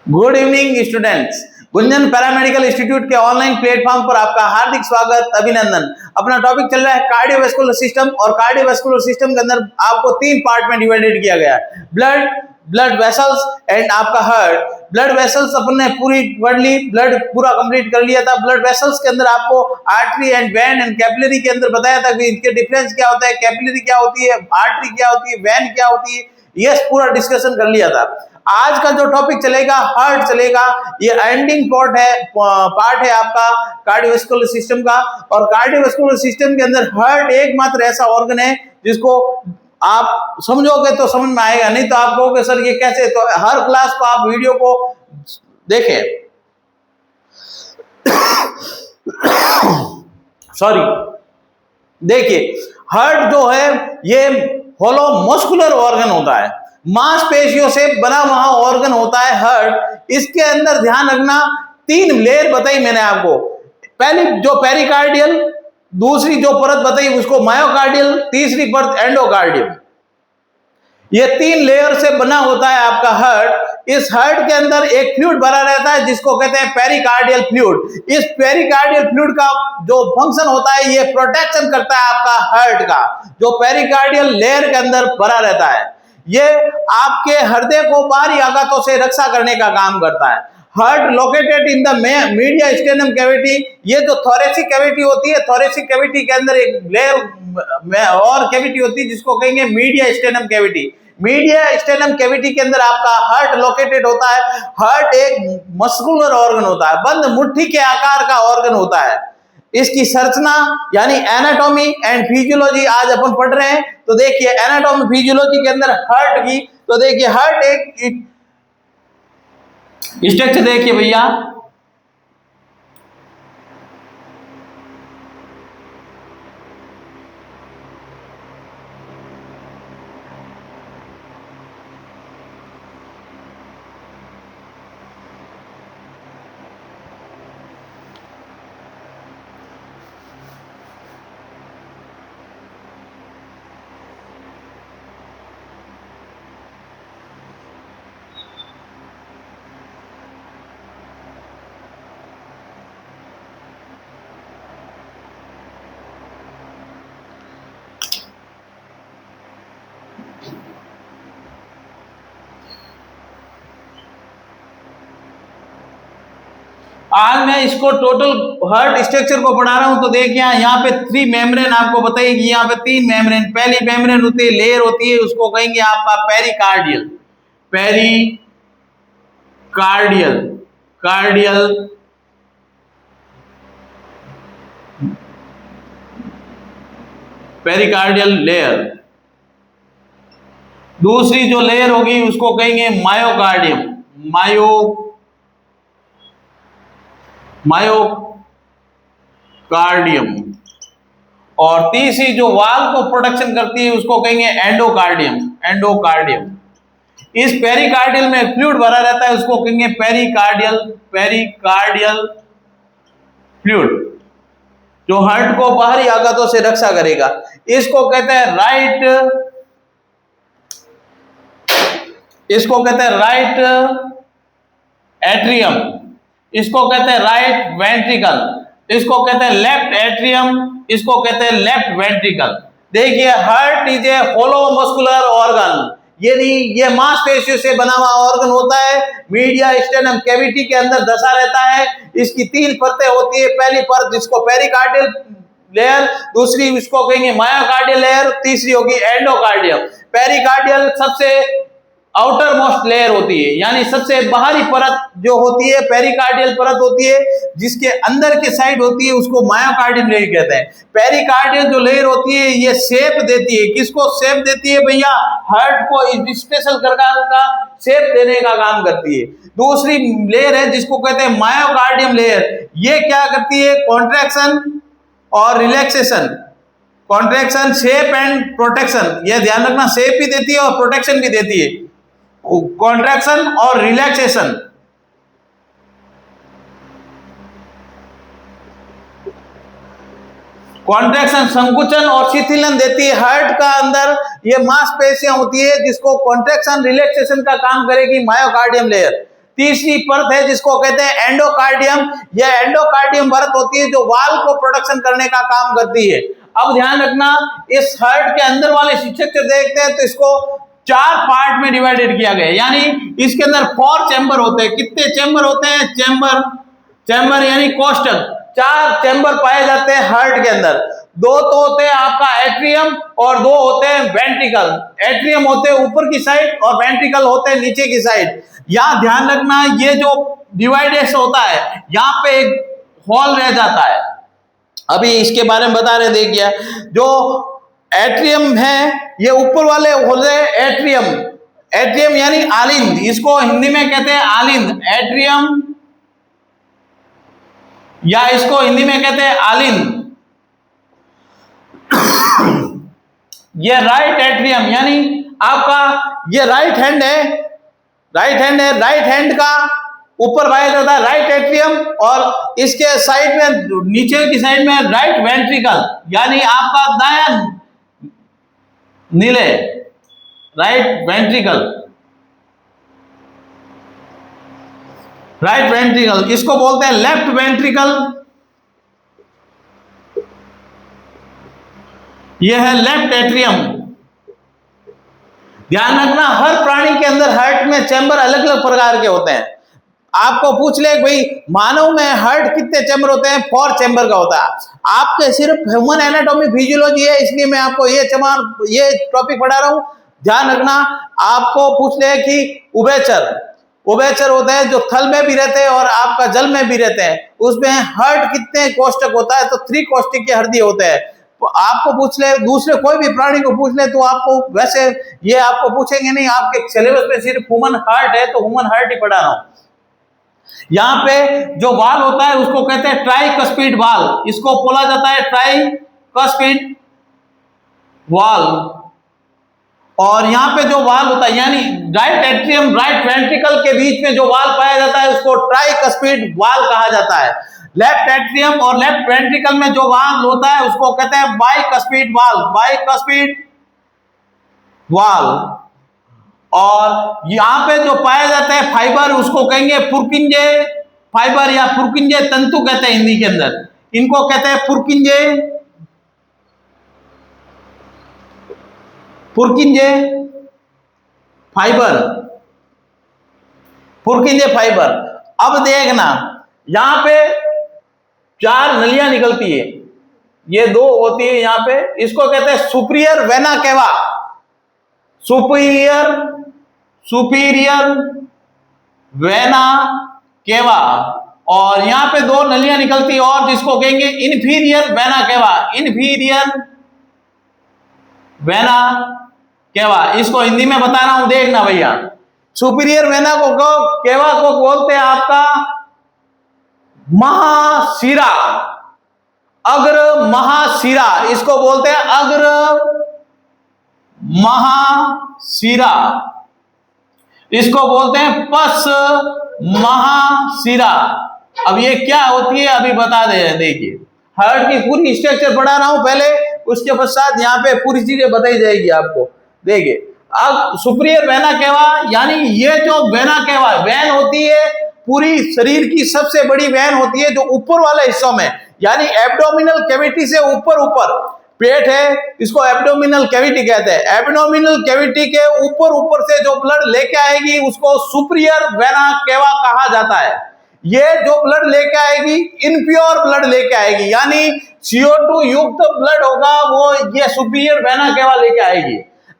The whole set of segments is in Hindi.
Good evening students. Gunjan paramedical institute के ऑनलाइन प्लेटफॉर्म पर आपका हार्दिक स्वागत, अभिनंदन। अपना टॉपिक चल रहा है कार्डियोवैस्कुलर सिस्टम, और कार्डियोवैस्कुलर सिस्टम के अंदर आपको तीन पार्ट में डिवाइडेड किया गया है, ब्लड वेसल्स एंड आपका हार्ट। ब्लड वेसल्स अपन ने पूरी वर्डली ब्लड पूरा कंप्लीट कर लिया था। ब्लड वेसल्स के अंदर आपको artery and when and capillary के अंदर बताया था कि इनके डिफरेंस क्या होता है, कैपिलरी क्या होती है, आर्टरी क्या होती है, वेन क्या होती है, ये पूरा डिस्कशन कर लिया था। आज का जो टॉपिक चलेगा हार्ट चलेगा। ये एंडिंग पार्ट है आपका कार्डियोवैस्कुलर सिस्टम का। और कार्डियोवैस्कुलर सिस्टम के अंदर हार्ट एकमात्र ऐसा ऑर्गन है जिसको आप समझोगे तो समझ में आएगा, नहीं तो आप कहोगे सर ये कैसे। तो हर क्लास को आप वीडियो को देखें। सॉरी, देखिए हार्ट जो है ये होलो मस्कुलर ऑर्गन होता है, मांसपेशियों से बना हुआ ऑर्गन होता है हार्ट। इसके अंदर ध्यान रखना, तीन लेयर बताई मैंने आपको। पहली जो पेरिकार्डियल, दूसरी जो परत बताई उसको मायोकार्डियल, तीसरी परत एंडोकार्डियल। ये तीन लेयर से बना होता है आपका हार्ट। इस हार्ट के अंदर एक फ्लूइड भरा रहता है जिसको कहते हैं पेरिकार्डियल फ्लूइड। इस पेरिकार्डियल फ्लूइड का जो फंक्शन होता है, ये प्रोटेक्शन करता है आपका हार्ट का, जो पेरिकार्डियल लेयर के अंदर भरा रहता है। ये आपके हृदय को बाहरी आघातों से रक्षा करने का काम करता है। Heart located in the media stannum cavity. ये जो थोरेसिक कैविटी होती है, थोरेसिक कैविटी के अंदर एक लेयर और कैविटी होती है जिसको कहेंगे media stannum cavity. Media stannum cavity के अंदर आपका हार्ट लोकेटेड होता है। हार्ट एक मस्कुलर ऑर्गन होता है, बंद मुट्ठी के आकार का ऑर्गन होता है। इसकी संरचना यानी एनाटॉमी एंड फिजियोलॉजी आज अपन पढ़ रहे हैं। तो देखिए एनाटॉमी फिजियोलॉजी के अंदर हार्ट की, तो देखिए हार्ट एक स्ट्रक्चर देखिए भैया। आज मैं इसको टोटल हार्ट स्ट्रक्चर को पढ़ा रहा हूं। तो देखिए यहाँ पे थ्री मेम्ब्रेन आपको बताएगी। यहाँ पे तीन मेम्ब्रेन, पहली मेम्ब्रेन होती है, लेयर होती है, उसको कहेंगे आपका पेरिकार्डियल, पेरिकार्डियल, कार्डियल, पेरिकार्डियल लेयर। दूसरी जो लेयर होगी उसको कहेंगे मायोकार्डियम, मायोकार्डियम। और तीसरी जो वाल को प्रोटेक्शन करती है उसको कहेंगे एंडोकार्डियम, एंडोकार्डियम। इस पेरिकार्डियल में फ्लूइड भरा रहता है, उसको कहेंगे पेरिकार्डियल, पेरिकार्डियल फ्लूइड, जो हार्ट को बाहरी आघातों से रक्षा करेगा। इसको कहते हैं राइट एट्रियम, इसको कहते हैं राइट वेंट्रिकल, इसको कहते हैं लेफ्ट एट्रियम, इसको कहते हैं लेफ्ट वेंट्रिकल। देखिए heart is a hollow muscular organ, ये मांसपेशियों से बना हुआ ऑर्गन होता है। मीडिया स्टेनम कैविटी के अंदर धसा रहता है। इसकी तीन परतें होती है। पहली परत जिसको पेरिकार्डियल लेयर, दूसरी इसको कहेंगे मायोकार्डियल लेयर, तीसरी होगी एंडोकार्डियम। पेरिकार्डियल सबसे आउटर मोस्ट लेयर होती है, यानी सबसे बाहरी परत जो होती है पेरिकार्डियल परत होती है, जिसके अंदर की साइड होती है उसको मायोकार्डियल लेयर कहते हैं। पेरिकार्डियल जो लेयर होती है ये शेप देती है, किसको शेप देती है भैया? हार्ट को स्पेशल प्रकार का शेप देने का काम करती है। दूसरी लेयर है जिसको कहते हैं मायोकार्डियम लेयर। ये क्या करती है? कॉन्ट्रैक्शन और relaxation, contraction, shape and protection. यह ध्यान रखना, शेप भी देती है और प्रोटेक्शन भी देती है। कॉन्ट्रैक्शन और रिलैक्सेशन। कॉन्ट्रैक्शन संकुचन और शिथिलन देती है। हार्ट का अंदर ये मांसपेशियां होती है जिसको कॉन्ट्रैक्शन रिलैक्सेशन का काम करेगी मायोकार्डियम लेयर। तीसरी परत है जिसको कहते हैं एंडोकार्डियम। यह एंडोकार्डियम परत होती है जो वाल्व को प्रोटेक्शन करने का काम करती है। अब ध्यान रखना, इस हार्ट के अंदर वाले स्ट्रक्चर देखते हैं तो इसको 4 पार्ट में डिवाइडेड किया गया, यानी इसके अंदर 4 चैम्बर होते हैं। कितने चैम्बर होते हैं? चैम्बर यानी कोष्ठक, 4 चैम्बर पाए जाते हैं हार्ट के अंदर। 2 तो होते हैं आपका एट्रियम और 2 होते हैं वेंट्रिकल। एट्रियम होते हैं ऊपर की साइड और वेंट्रिकल होते हैं नीचे की साइड। यहां ध्यान रखना, ये जो डिवाइडेड होता है यहां पे एक हॉल रह जाता है। अभी इसके बारे में बता रहे, देखिए जो एट्रियम है ये ऊपर वाले होते हैं एट्रियम। एट्रियम यानी आलिंद, इसको हिंदी में कहते हैं आलिंद, एट्रियम, या इसको हिंदी में कहते हैं आलिंद। ये राइट एट्रियम यानी आपका ये राइट हैंड है, राइट हैंड का ऊपर पाया जाता है राइट एट्रियम, और इसके साइड में नीचे की साइड में राइट वेंट्रिकल यानी आपका दायां नीले, राइट वेंट्रिकल, इसको बोलते हैं लेफ्ट वेंट्रिकल। यह है लेफ्ट एट्रियम। ध्यान रखना, हर प्राणी के अंदर हार्ट में चैम्बर अलग अलग प्रकार के होते हैं। आपको पूछ ले भाई मानव में हार्ट कितने चैम्बर होते हैं? 4 चैम्बर का होता है। आपके सिर्फ ह्यूमन एनाटॉमी फिजियोलॉजी है, इसलिए मैं आपको ये टॉपिक पढ़ा रहा हूं। ध्यान रखना, आपको पूछ ले कि उभयचर होते हैं जो थल में भी रहते हैं और आपका जल में भी रहते हैं। उसमें हार्ट कितने कोष्ठक होता है? तो 3 कोष्ठक के हृदय होते हैं। आपको पूछ ले, दूसरे कोई भी प्राणी को पूछ ले तो आपको वैसे ये आपको पूछेंगे नहीं, आपके सिलेबस में सिर्फ ह्यूमन हार्ट है तो ह्यूमन हार्ट ही पढ़ा रहा हूं। यहां पे जो वाल होता है उसको कहते हैं ट्राइकस्पिड वाल, इसको बोला जाता है ट्राइकस्पिड वाल। और यहां पे जो वाल होता है यानी राइट एट्रियम राइट वेंट्रिकल के बीच में जो वाल पाया जाता है उसको ट्राइकस्पिड वाल कहा जाता है। लेफ्ट एट्रियम और लेफ्ट वेंट्रिकल में जो वाल होता है उसको कहते हैं बाइकस्पिड वाल। और यहां पे जो पाया जाता है फाइबर उसको कहेंगे पुरकिंजे फाइबर या पुरकिंजे तंतु कहते हैं हिंदी के अंदर, इनको कहते हैं पुरकिंजे फाइबर। अब देखना, यहां पे 4 नलियां निकलती है, ये 2 होती है यहां पे, इसको कहते हैं superior vena cava, superior vena cava. और यहां पे 2 नलियां निकलती है और जिसको कहेंगे इंफीरियर वेना केवा। इसको हिंदी में बता रहा हूं, देखना भैया। सुपीरियर वेना केवा को बोलते हैं आपका महाशिरा, अग्र महाशिरा, इसको बोलते हैं अग्र महाशिरा, इसको बोलते हैं पस महाशिरा। अब ये क्या होती है अभी बता दे। देखिए हार्ट की पूरी स्ट्रक्चर पढ़ा रहा हूं पहले, उसके पश्चात यहाँ पे पूरी चीजें बताई जाएगी आपको। देखिए अब सुपीरियर वेना केवा यानी ये जो वेना केवा वैन होती है, पूरी शरीर की सबसे बड़ी वैन होती है जो ऊपर वाले हिस्सों में यानी एब्डोमिनल कैविटी से ऊपर पेट है, इसको एब्डोमिनल कैविटी कहते हैं। एब्डोमिनल कैविटी के ऊपर से जो ब्लड लेके आएगी उसको सुपीरियर वेना केवा कहा जाता है। ये जो ब्लड लेके आएगी इनप्योर ब्लड लेके आएगी, यानी CO2 युक्त ब्लड होगा वो ये सुपीरियर वेना केवा लेके आएगी।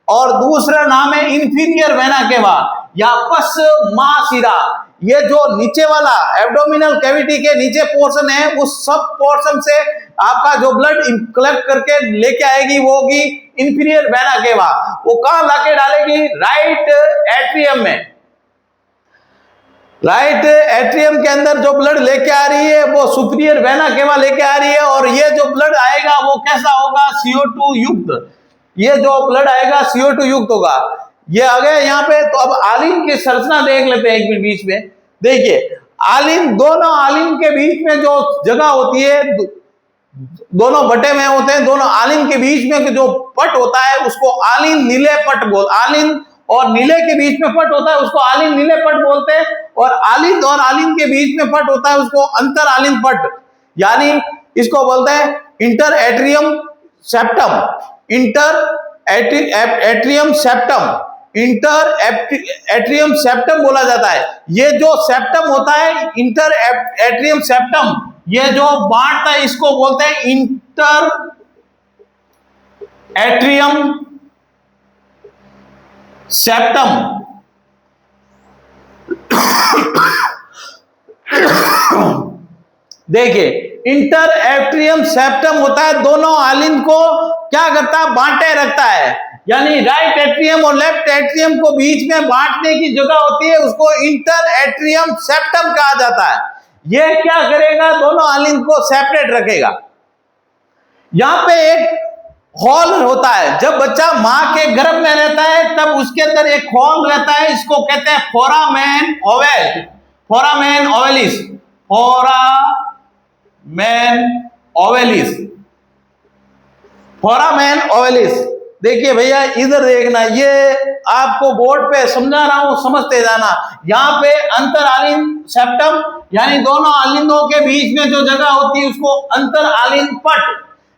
और दूसरा नाम है इंफीरियर वेना केवा या पस महाशिरा। ये जो नीचे वाला एब्डोमिनल कैविटी के नीचे पोर्शन है उस सब पोर्शन से आपका जो ब्लड कलेक्ट करके लेके आएगी वो होगी इंफीरियर वेना केवा। वो कहां लाके डालेगी? राइट एट्रियम में। राइट एट्रियम के अंदर जो ब्लड लेके आ रही है वो सुपीरियर वेना केवा लेके आ रही है, और ये जो ब्लड आएगा वो कैसा होगा? CO2 युक्त। ये जो ब्लड आएगा CO2 युक्त होगा। ये आ गए यहाँ पे। तो अब आलिन की संरचना देख लेते हैं एक मिनट बीच में। देखिए आलिन, दोनों आलिन के बीच में जो जगह होती है, दोनों बटे में होते हैं, दोनों आलिन के बीच में जो पट होता है उसको आलिन नीले पट आलिन और नीले के बीच में पट होता है उसको आलिंद नीले पट बोलते हैं, और आलिंद और आलिंद के बीच में पट होता है उसको अंतर आलिंद पट, यानी इसको बोलते हैं inter atrium septum, inter atrium septum, inter atrium septum बोला जाता है। ये जो सेप्टम होता है इंटर एट्रियम सेप्टम, ये जो बांटता है इसको बोलते हैं इंटर एट्रियम सेप्टम। देखिए इंटर एट्रियम सेप्टम होता है, दोनों आलिंद को क्या करता है, बांटे रखता है, यानी राइट एट्रियम और लेफ्ट एट्रियम को बीच में बांटने की जगह होती है, उसको इंटर एट्रियम सेप्टम कहा जाता है। यह क्या करेगा, दोनों आलिंद को सेपरेट रखेगा। यहां पे एक हॉल होता है, जब बच्चा मां के गर्भ में रहता है तब उसके अंदर एक हॉल रहता है, इसको कहते हैं foramen ovale, foramen ovalis, foramen ovalis, foramen ovalis. देखिए भैया इधर देखना, ये आपको बोर्ड पे समझा रहा हूं, समझते जाना। यहाँ पे अंतर आलिंद सेप्टम, यानी दोनों आलिंदों के बीच में जो जगह होती है उसको अंतर आलिंद पट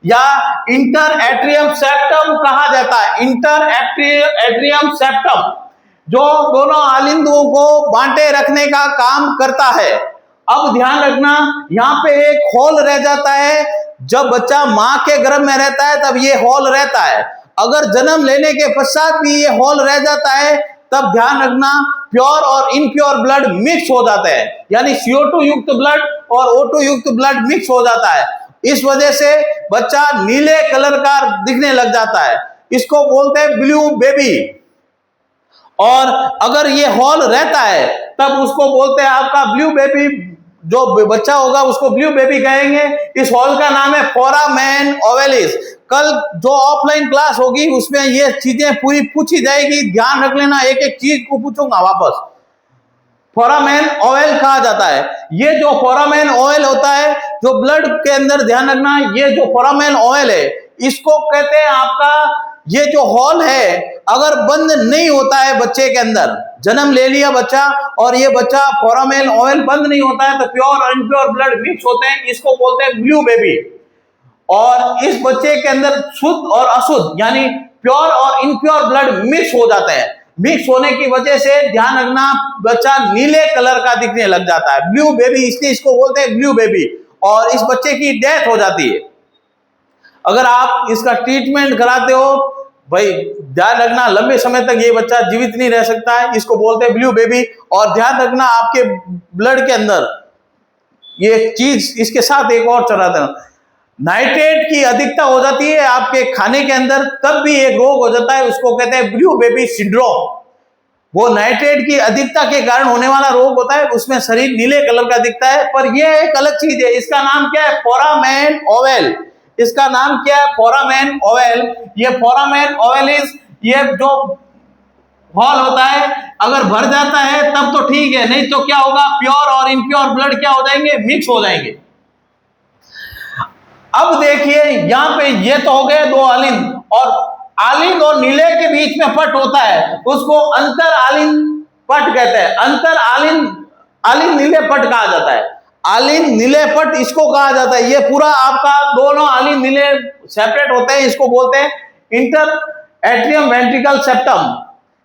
या इंटर एट्रियम सेप्टम कहा जाता है। इंटर एट्रियम सेप्टम जो दोनों आलिंदों को बांटे रखने का काम करता है। अब ध्यान रखना, यहाँ पे एक हॉल रह जाता है, जब बच्चा मां के गर्भ में रहता है तब ये हॉल रहता है। अगर जन्म लेने के पश्चात भी ये हॉल रह जाता है तब ध्यान रखना प्योर और इनप्योर ब्लड मिक्स हो जाते हैं, यानी CO2 युक्त ब्लड और O2 युक्त ब्लड मिक्स हो जाता है। इस वजह से बच्चा नीले कलर का दिखने लग जाता है, इसको बोलते हैं ब्लू बेबी। और अगर ये हॉल रहता है तब उसको बोलते हैं आपका ब्लू बेबी, जो बच्चा होगा उसको ब्लू बेबी कहेंगे। इस हॉल का नाम है फोरामेन ओवलिस। कल जो ऑफलाइन क्लास होगी उसमें ये चीजें पूरी पूछी जाएगी, ध्यान रख लेना, एक एक चीज को पूछूंगा वापस। फोरामेन ऑयल कहा जाता है। ये जो फोरामेन ऑयल होता है जो ब्लड के अंदर, ध्यान रखना, ये जो फोरामेन ऑयल है इसको कहते हैं आपका, ये जो हॉल है अगर बंद नहीं होता है बच्चे के अंदर, जन्म ले लिया बच्चा और ये बच्चा फोरामेन ऑयल बंद नहीं होता है तो प्योर और इनप्योर ब्लड मिक्स होते हैं, इसको बोलते हैं ब्लू बेबी। और इस बच्चे के अंदर शुद्ध और अशुद्ध यानी प्योर और इनप्योर ब्लड मिक्स हो जाते हैं। मिक्स होने की वजह से ध्यान रखना बच्चा नीले कलर का दिखने लग जाता है, ब्लू बेबी, इसलिए इसको बोलते हैं ब्लू बेबी। और इस बच्चे की डेथ हो जाती है। अगर आप इसका ट्रीटमेंट कराते हो भाई, ध्यान रखना लंबे समय तक ये बच्चा जीवित नहीं रह सकता है, इसको बोलते हैं ब्लू बेबी। और ध्यान रखना आपके ब्लड के अंदर ये चीज, इसके साथ एक और चला देना, नाइट्रेट की अधिकता हो जाती है आपके खाने के अंदर, तब भी एक रोग हो जाता है, उसको कहते हैं ब्लू बेबी सिंड्रोम। वो नाइट्रेट की अधिकता के कारण होने वाला रोग होता है, उसमें शरीर नीले कलर का दिखता है। पर ये एक अलग चीज है, इसका नाम क्या है, फोरामेन ओवल। इसका नाम क्या है, फोरामेन ओवल। ये फोरामेन ओवलिस, ये जो हॉल होता है अगर भर जाता है तब तो ठीक है, नहीं तो क्या होगा, प्योर और इनप्योर ब्लड क्या हो जाएंगे, मिक्स हो जाएंगे। अब देखिए यहां पे ये तो हो गए दो आलिंद, और आलिंद और नीले के बीच में पट होता है उसको अंतर आलिंद पट कहते हैं। अंतर आलिंद नीले पट कहा जाता है, आलिंद नीले पट इसको कहा जाता है। ये पूरा आपका दोनों आलिंद नीले सेपरेट होते हैं, इसको बोलते हैं inter atrium ventricle septum,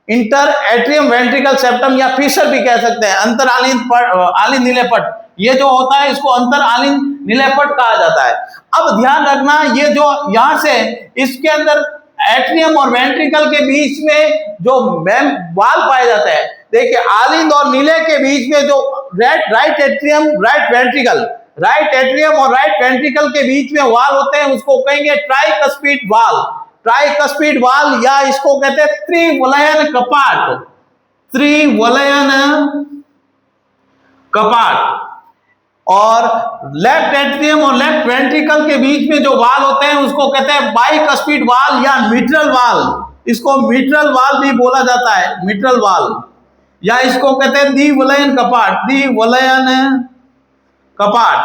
inter atrium ventricle septum या फिशर भी कह सकते हैं। अंतर आलिंद नीले पट ये जो होता है इसको अंतर आलिंद नीले पट कहा जाता है। अब ध्यान रखना, ये जो यहां से इसके अंदर एट्रियम और वेंट्रिकल के बीच में जो वाल पाए जाते हैं, देखिए आलिंद और नीले के बीच में जो राइट एट्रियम राइट एट्रियम और राइट वेंट्रिकल के बीच में वाल होते हैं उसको कहेंगे ट्राइकस्पिड वाल, ट्राइकस्पिड वाल, या इसको कहते हैं त्रिवलयन कपाट, त्रिवलयन कपाट। और लेफ्ट एट्रियम और लेफ्ट वेंट्रिकल के बीच में जो वाल होते हैं उसको कहते हैं बाइकस्पिड वाल या मिट्रल वाल, इसको मिट्रल वाल भी बोला जाता है, मिट्रल वाल, या इसको कहते हैं द्विवलयन कपाट, द्विवलयन कपाट।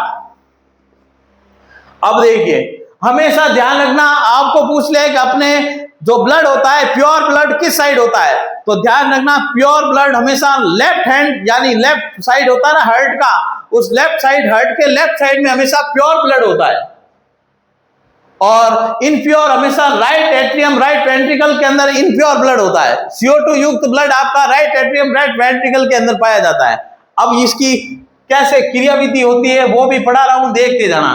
अब देखिए हमेशा ध्यान रखना, आपको पूछ ले कि अपने जो ब्लड होता है, प्योर ब्लड किस साइड होता है? तो ध्यान रखना, प्योर ब्लड हमेशा लेफ्ट हैंड यानी लेफ्ट साइड होता है ना हार्ट का, उस लेफ्ट साइड, हार्ट के लेफ्ट साइड में हमेशा प्योर ब्लड होता है। और इनप्योर हमेशा राइट एट्रियम, राइट वेंट्रिकल के अंदर इनप्योर ब्लड होता है। CO2 युक्त ब्लड आपका राइट एट्रियम, राइट वेंट्रिकल के अंदर पाया जाता है। अब इसकी कैसे क्रियाविधि होती है वो भी पढ़ा रहा हूं, देखते जाना।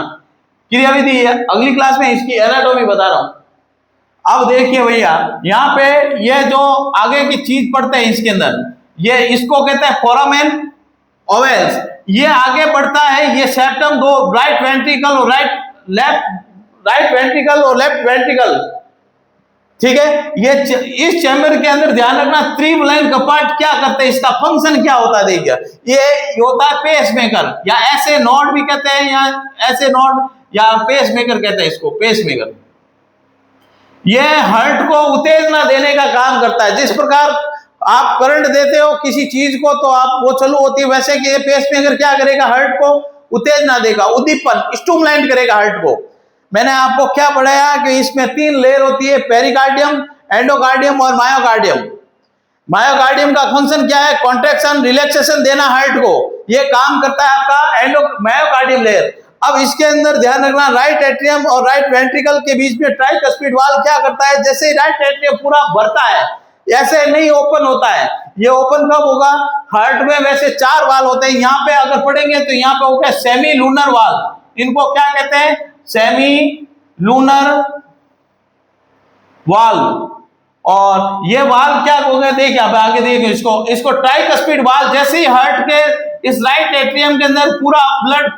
क्रियाविधि अगली क्लास में इसकी एनाटॉमी बता रहा हूं। अब देखिए भैया, यहाँ पे ये जो आगे की चीज पढ़ते हैं इसके अंदर, ये इसको कहते हैं फोरामेन ओवल्स। ये आगे बढ़ता है, ये सेप्टम, दो राइट वेंट्रिकल और राइट वेंट्रिकल और लेफ्ट वेंट्रिकल, ठीक है। ये इस चैम्बर के अंदर ध्यान रखना, ट्रिब्लाइन कपाट क्या करते हैं, इसका फंक्शन क्या होता है? देखिए, ये होता है पेसमेकर, या ऐसे नोड भी कहते हैं, या ऐसे नोड, या पेसमेकर कहते हैं इसको, पेसमेकर। ये हार्ट को उत्तेजना देने का काम करता है। जिस प्रकार आप करंट देते हो किसी चीज को तो आप वो चालू होती है, वैसे कि ये पेसमेकर क्या करेगा? हार्ट को उत्तेजना देगा, उद्दीपन, स्टिमुलेंट करेगा हार्ट को। मैंने आपको क्या पढ़ाया कि इसमें 3 लेयर होती है, पेरिकार्डियम, एंडोकार्डियम और मायोकार्डियम। मायोकार्डियम का फंक्शन क्या है? कॉन्ट्रैक्शन, रिलैक्सेशन देना हार्ट को, ये काम करता है आपका मायोकार्डियम लेयर। अब इसके अंदर ध्यान रखना, राइट एट्रियम और राइट वेंट्रिकल के बीच में ट्राइकस्पिड वाल्व क्या करता है? जैसे राइट एट्रियम पूरा भरता है, ऐसे नहीं ओपन होता है। ये ओपन कब होगा? हार्ट में वैसे 4 वाल्व होते हैं, यहाँ पे अगर पढ़ेंगे तो यहाँ पे होगा सेमी लूनर वाल्व। इनको क्या कहते हैं? Semi lunar valve. और ये वाल्व क्या हो गया? देखिए अब आगे देखिए इसको ट्राइकस्पिड वाल्व। जैसे ही हार्ट के इस राइट एट्रियम के अंदर पूरा ब्लड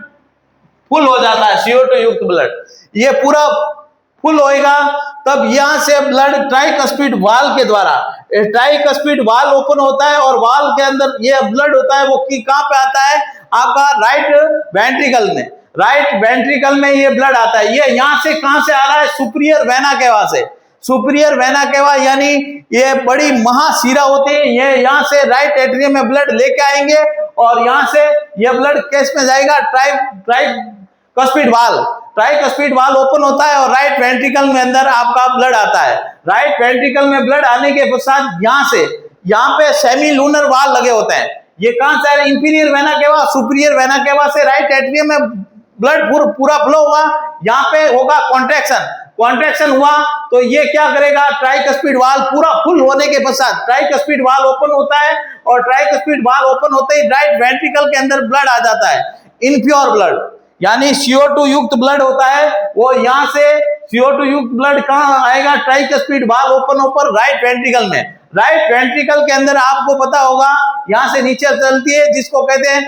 फुल हो जाता है, CO2 युक्त ब्लड, ये पूरा फुल होएगा, तब यहां से ब्लड ट्राइकस्पिड वाल्व के द्वारा, ट्राइकस्पिड वाल्व ओपन होता है और वाल्व के अंदर ये ब्लड होता है, वो कहां पे आता है? आपका राइट वेंट्रिकल में। राइट वेंट्रिकल में ये ब्लड आता है। ये यहां से कहां से आ रहा है? सुपीरियर वेना केवा से। सुपीरियर वेना केवा यानी ये बड़ी महाशिरा होती है, ये यहां से राइट एट्रियम में ब्लड लेके आएंगे और यहां से ये ब्लड केस में जाएगा tricuspid valve. Tricuspid valve open होता है और राइट वेंट्रिकल में अंदर आपका ब्लड आता है। राइट वेंट्रिकल में ब्लड आने के पश्चात यहाँ पे सेमी लूनर वाल्व लगे होते हैं। ये कहां से? Inferior vena cava, superior vena cava से राइट एट्रियम में ब्लड पूरा फ्लो हुआ, यहाँ पे होगा कॉन्ट्रैक्शन हुआ तो ये क्या करेगा? ट्राइकस्पिड वाल्व पूरा फुल होने के पश्चात ट्राइकस्पिड वाल्व ओपन होता है और ट्राइकस्पिड वाल्व ओपन होते ही राइट वेंट्रिकल के अंदर ब्लड आ जाता है, इनप्योर ब्लड यानी CO2 युक्त ब्लड होता है। वो यहाँ से CO2 युक्त ब्लड कहाँ आएगा? ट्राइकस्पिड वाल्व ओपन होकर राइट वेंट्रिकल में। राइट वेंट्रिकल के अंदर आपको पता होगा यहाँ से नीचे चलती है, जिसको कहते हैं,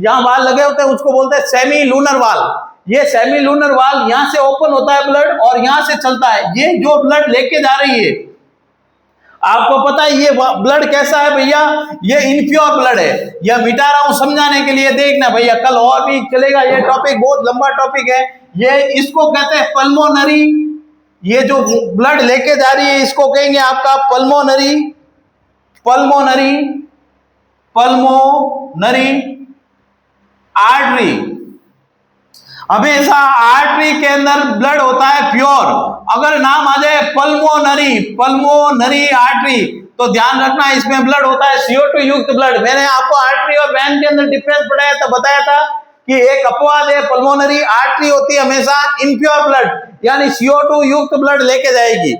यहाँ वाल्व लगे होते हैं उसको बोलते हैं सेमी लूनर वाल्व। ये सेमी लूनर वाल्व यहाँ से ओपन होता है ब्लड और यहाँ से चलता है। ये जो ब्लड लेके जा रही है, आपको पता है ये ब्लड कैसा है भैया? ये इनप्योर ब्लड है। यह मिटा रहा हूं समझाने के लिए, देखना भैया कल और भी चलेगा। ये टॉपिक बहुत लंबा टॉपिक है। ये इसको कहते हैं पल्मोनरी। ये जो ब्लड लेके जा रही है इसको कहेंगे आपका पल्मोनरी आर्टरी। हमेशा आर्टरी के अंदर ब्लड होता है प्योर। अगर नाम आ जाए पल्मोनरी आर्टरी तो ध्यान रखना इसमें ब्लड होता है CO2 युक्त ब्लड। मैंने आपको आर्टरी और वेन के अंदर डिफरेंस पढ़ाया था, बताया था कि एक अपवाद है, पल्मोनरी आर्टरी होती है हमेशा इनप्योर ब्लड यानी CO2 युक्त ब्लड लेके जाएगी।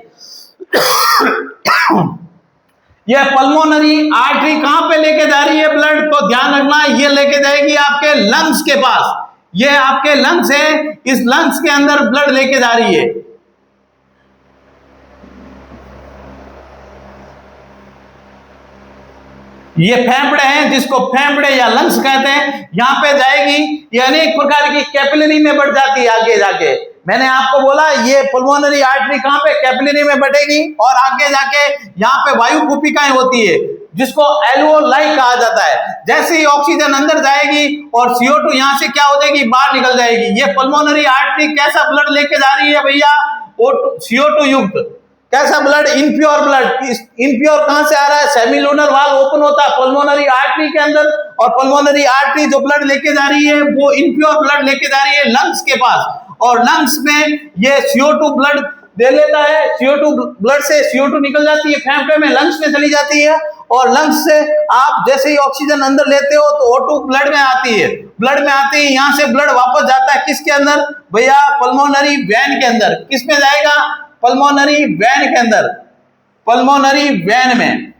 यह पल्मोनरी आर्टरी कहां पे लेके जा रही है ब्लड? तो ध्यान रखना ये लेके जाएगी आपके लंग्स के पास। ये आपके लंग्स है, इस लंग्स के अंदर ब्लड लेके जा रही है। ये फेफड़े हैं, जिसको फेफड़े या लंग्स कहते हैं, यहां पे जाएगी। ये अनेक प्रकार की कैपिलरी में बढ़ जाती है आगे जाके। मैंने आपको बोला ये पल्मोनरी आर्टरी कहां पे? कैपिलरी में बढ़ेगी और आगे जाके यहाँ पे वायु कूपिकाएं होती है, जिसको एल्वोलाई कहा जाता है। जैसे ही ऑक्सीजन अंदर जाएगी और CO2 यहाँ से क्या हो जाएगी? बाहर निकल जाएगी। ये पल्मोनरी आर्टरी कैसा ब्लड लेके जा रही है भैया? CO2 युक्त। कैसा ब्लड? Impure blood. इनप्योर कहां से आ रहा है? सेमी लूनर वाल्व ओपन होता है पल्मोनरी आर्टरी के अंदर और पल्मोनरी आर्टरी जो ब्लड लेके जा रही है वो इनप्योर ब्लड लेके जा रही है लंग्स के पास। और लंग्स में ये CO2 ब्लड दे लेता है, CO2 ब्लड से CO2 निकल जाती है, फेफड़े में लंग्स में चली जाती है, और लंग्स से आप जैसे ही ऑक्सीजन अंदर लेते हो तो O2 ब्लड में आती है, यहाँ से ब्लड वापस जाता है किसके अंदर भैया, पल्मोनरी वेन के अंदर। किस में जाएगा, पल्मोनरी वेन के अंदर, पल्मोनरी वेन में,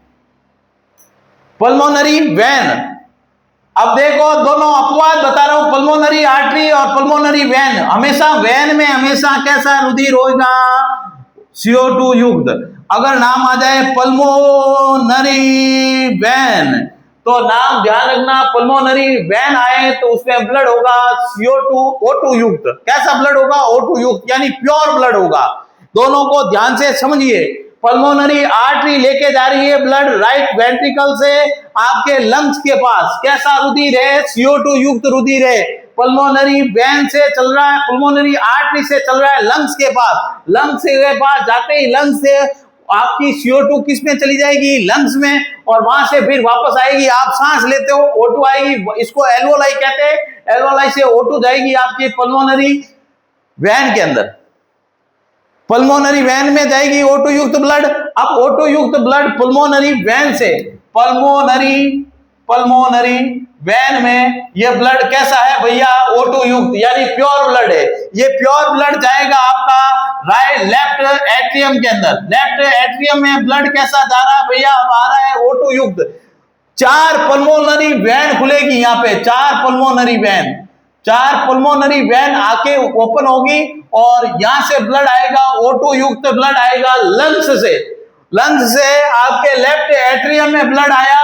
पल्मोनरी वेन। अब देखो दोनों अपवाद बता रहा हूं, पल्मोनरी आर्टरी और पल्मोनरी वेन। हमेशा वेन में हमेशा कैसा रुधिर होगा, CO2 युक्त। अगर नाम आ जाए पल्मोनरी वेन तो नाम ध्यान रखना, पल्मोनरी वेन आए तो उसमें ब्लड होगा CO2 O2 युक्त। कैसा ब्लड होगा, O2 युक्त, यानी प्योर ब्लड होगा। दोनों को ध्यान से समझिए। पल्मोनरी आर्टरी लेके जा रही है ब्लड राइट वेंट्रिकल से आपके लंग्स के पास, कैसा रुधिर है, CO2 युक्त रुधिर है। पल्मोनरी वेन से चल रहा है, पल्मोनरी आर्टरी से चल रहा है लंग्स के पास, लंग्स के पास जाते ही लंग्स से आपकी CO2 किस में चली जाएगी, लंग्स में, और वहां से फिर वापस आएगी, आप सांस लेते हो O2 आएगी, इसको एल्वोलाई कहते हैं। एल्वोलाई से O2 जाएगी आपकी पल्मोनरी वेन के अंदर, पल्मोनरी वेन में जाएगी O2 युक्त ब्लड। अब O2 युक्त ब्लड पल्मोनरी वेन से पल्मोनरी वेन में ये ब्लड कैसा है भैया, O2 युक्त, यानी प्योर ब्लड है। ये प्योर ब्लड जाएगा आपका लेफ्ट एट्रियम के अंदर। लेफ्ट एट्रियम में ब्लड कैसा जा रहा है भैया, अब आ रहा है O2 युक्त। 4 पल्मोनरी वेन खुलेगी यहाँ पे, 4 पल्मोनरी वेन आके ओपन होगी और यहां से ब्लड आएगा, O2 युक्त ब्लड आएगा लंग्स से आपके लेफ्ट एट्रियम में ब्लड आया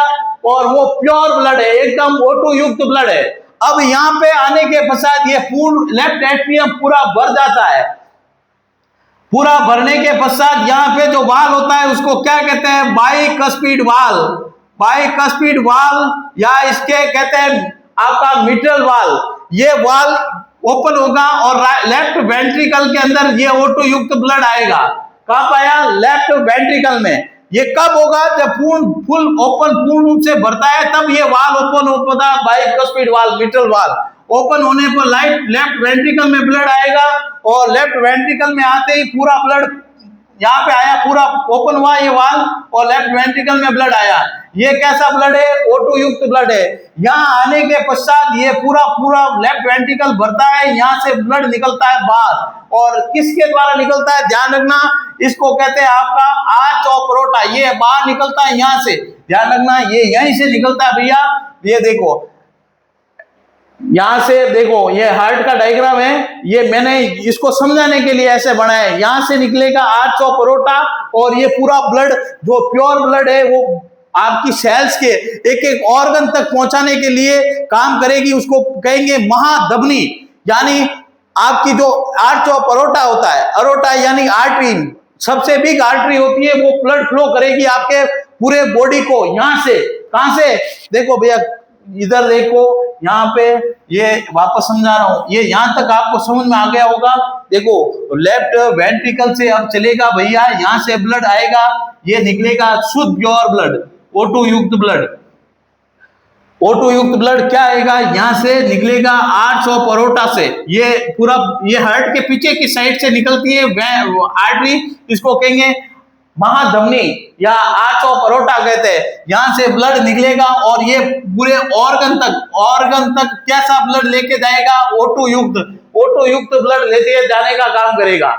और वो प्योर ब्लड है, एकदम O2 युक्त ब्लड है। अब यहां पे आने के पश्चात ये पूर्ण लेफ्ट एट्रियम पूरा भर जाता है। पूरा भरने के पश्चात यहाँ पे जो वाल होता है उसको क्या कहते हैं, बाइकस्पिड वाल, या इसके कहते हैं आपका मिट्रल वाल। ये वाल ओपन होगा और लेफ्ट वेंट्रिकल के अंदर ये O2 युक्त ब्लड आएगा। कब आया, लेफ्ट वेंट्रिकल में। ये कब होगा, जब पूर्ण रूप से भरता है तब ये वाल ओपन होता है, बाइकस्पिड वाल, मिट्रल वाल। ओपन होने पर लेफ्ट वेंट्रिकल में ब्लड आएगा और लेफ्ट वेंट्रिकल में आते ही पूरा ब्लड यहाँ पे आया, पूरा ओपन हुआ ये वाल और लेफ्ट वेंट्रिकल में ब्लड आया। ये कैसा ब्लड है, O2 युक्त ब्लड है। यहाँ आने के पश्चात ये पूरा लेफ्ट वेंट्रिकल भरता है, यहाँ से ब्लड निकलता है बाहर, और किसके द्वारा निकलता है, ध्यान रखना, इसको कहते हैं आपका आर्च ऑफ एरोटा। ये बाहर निकलता है यहाँ से, ध्यान रखना, ये यहीं से निकलता है भैया। ये देखो, यहां से देखो, ये हार्ट का डायग्राम है, ये मैंने इसको समझाने के लिए ऐसे बनाया है। यहां से निकलेगा आर्च ऑफ एरोटा और ये पूरा ब्लड जो प्योर ब्लड है वो आपकी सेल्स के एक एक ऑर्गन तक पहुंचाने के लिए काम करेगी। उसको कहेंगे महाधमनी, यानी आपकी जो आर्च ऑफ एरोटा होता है, एरोटा यानी आर्टरी, सबसे बिग आर्टरी होती है, वो ब्लड फ्लो करेगी आपके पूरे बॉडी को। यहां से, कहां से, देखो भैया इधर देखो, यहाँ पे ये वापस समझा रहा हूं, ये यहां तक आपको समझ में आ गया होगा। देखो लेफ्ट वेंट्रिकल से अब चलेगा भैया, यहां से ब्लड आएगा, ये निकलेगा शुद्ध प्योर ब्लड, O2 युक्त ब्लड। O2 युक्त ब्लड क्या आएगा, यहां से निकलेगा आर्च ऑफ एरोटा से। ये पूरा, ये हार्ट के पीछे की साइड से निकलती है आर्टरी, इसको कहेंगे महाधमनी या आर्च ऑफ एरोटा कहते हैं। यहां से ब्लड निकलेगा और ये पूरे ऑर्गन तक कैसा ब्लड लेके जाएगा, O2 युक्त ब्लड लेके जाने का काम करेगा।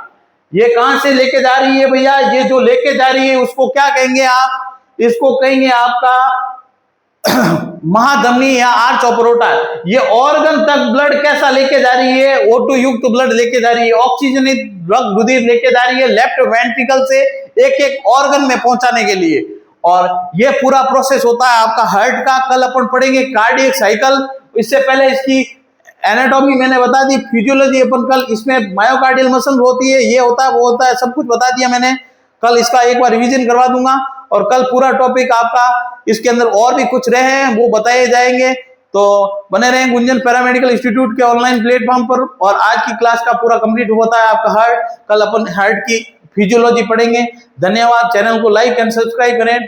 ये कहां से लेके जा रही है भैया, ये जो लेके जा रही है उसको क्या कहेंगे आप, इसको कहेंगे आपका महाधमनी या आर्च ऑफ एरोटा। ये ऑर्गन तक ब्लड कैसा लेके जा रही है, O2 युक्त ब्लड लेके जा रही है, ऑक्सीजनित रुधिर लेके जा रही है लेफ्ट वेंट्रिकल से एक एक ऑर्गन में पहुंचाने के लिए। और ये पूरा प्रोसेस होता है आपका हार्ट का। कल अपन पढ़ेंगे कार्डियक साइकिल, इससे पहले इसकी एनाटॉमी मैंने बता दी, फिजियोलॉजी अपन कल, इसमें मायोकार्डियल मसल होती है, ये होता है, वो होता है, सब कुछ बता दिया मैंने। कल इसका एक बार रिवीजन करवा दूंगा और कल पूरा टॉपिक आपका इसके अंदर और भी कुछ रहे हैं वो बताए जाएंगे। तो बने रहें गुंजन पैरामेडिकल इंस्टीट्यूट के ऑनलाइन प्लेटफॉर्म पर। और आज की क्लास का पूरा कंप्लीट होता है आपका हार्ट। कल अपन हार्ट की फिजियोलॉजी पढ़ेंगे। धन्यवाद। चैनल को लाइक एंड सब्सक्राइब करें।